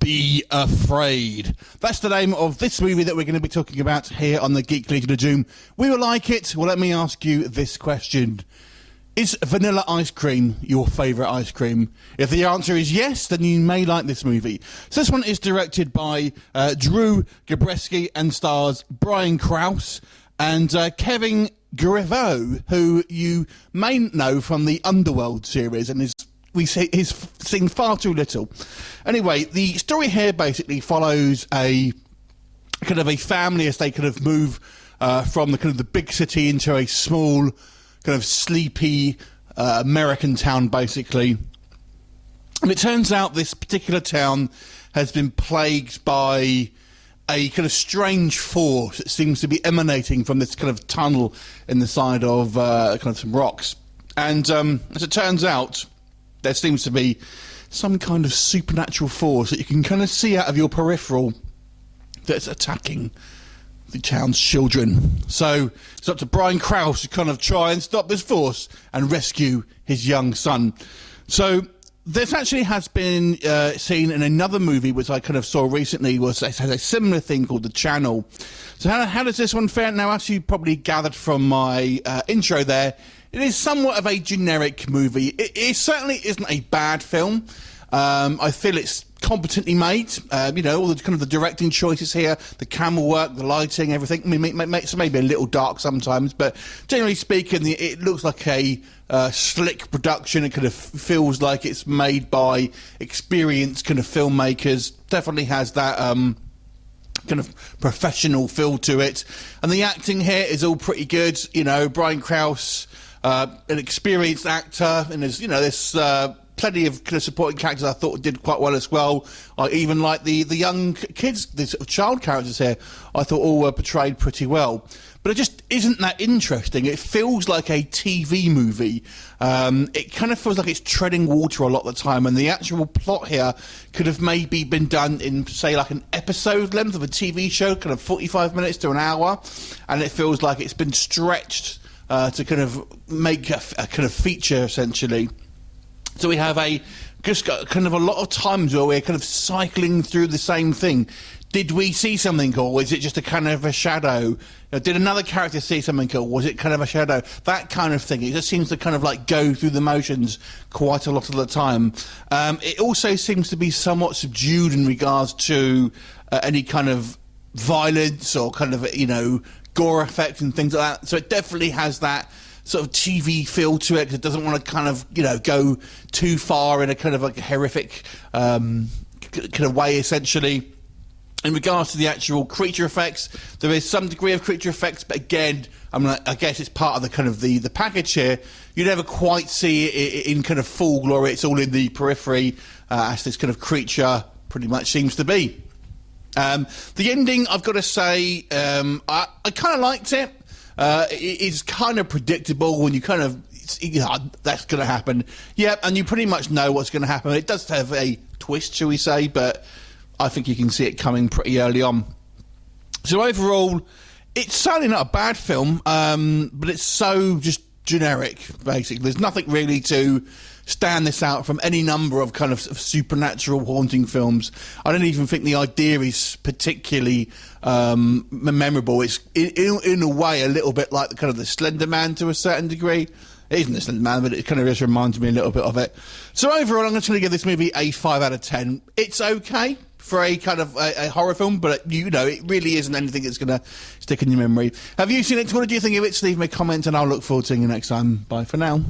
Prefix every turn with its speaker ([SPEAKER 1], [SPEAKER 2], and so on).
[SPEAKER 1] Be Afraid. That's the name of this movie that we're going to be talking about here on the Geek Legion of Doom. We will like it. Well, let me ask you this question. Is vanilla ice cream your favourite ice cream? If the answer is yes, then you may like this movie. So this one is directed by Drew Gabreski and stars Brian Krause and Kevin Guerreau, who you may know from the Underworld series and he's seen far too little. Anyway, the story here basically follows a kind of a family as they kind of move from the kind of the big city into a small kind of sleepy American town, basically. And it turns out this particular town has been plagued by a kind of strange force that seems to be emanating from this kind of tunnel in the side of kind of some rocks. And as it turns out, there seems to be some kind of supernatural force that you can kind of see out of your peripheral that's attacking the town's children. So it's up to Brian Krause to kind of try and stop this force and rescue his young son. So this actually has been seen in another movie which I kind of saw recently. It has a similar thing called The Channel. So how does this one fare? Now, as you probably gathered from my intro there, it is somewhat of a generic movie. It certainly isn't a bad film. I feel it's competently made. You know, all the kind of the directing choices here, the camera work, the lighting, everything. I mean, it's maybe a little dark sometimes, but generally speaking, it looks like a slick production. It kind of feels like it's made by experienced kind of filmmakers. Definitely has that kind of professional feel to it. And the acting here is all pretty good. You know, Brian Krause, an experienced actor, and there's, you know, there's plenty of kind of supporting characters I thought did quite well as well. I even like the young kids, the sort of child characters here, I thought all were portrayed pretty well. But it just isn't that interesting. It feels like a TV movie. It kind of feels like it's treading water a lot of the time, and the actual plot here could have maybe been done in, say, like an episode length of a TV show, kind of 45 minutes to an hour, and it feels like it's been stretched to kind of make a kind of feature, essentially. So we have just got kind of a lot of times where we're kind of cycling through the same thing. Did we see something, or is it just a kind of a shadow? Did another character see something, or was it kind of a shadow? That kind of thing. It just seems to kind of like go through the motions quite a lot of the time. It also seems to be somewhat subdued in regards to any kind of violence or kind of, you know, gore effect and things like that. So it definitely has that sort of TV feel to it, because it doesn't want to kind of, you know, go too far in a kind of like a horrific kind of way, essentially. In regards to the actual creature effects, there is some degree of creature effects, but again, I guess it's part of the kind of the package here. You never quite see it in kind of full glory. It's all in the periphery, as this kind of creature pretty much seems to be. The ending, I've got to say, I kind of liked it. It is kind of predictable when you kind of, you know, that's going to happen. Yeah, and you pretty much know what's going to happen. It does have a twist, shall we say, but I think you can see it coming pretty early on. So overall, it's certainly not a bad film, but it's so just generic, basically. There's nothing really to stand this out from any number of kind of supernatural haunting films. I don't even think the idea is particularly memorable. It's in a way a little bit like the kind of the Slender Man to a certain degree. It isn't the Slender Man, but it kind of just reminds me a little bit of it. So overall, I'm going to give this movie a 5 out of 10. It's okay for a kind of a horror film, but, you know, it really isn't anything that's going to stick in your memory. Have you seen it? What did you think of it? Leave me a comment, and I'll look forward to seeing you next time. Bye for now.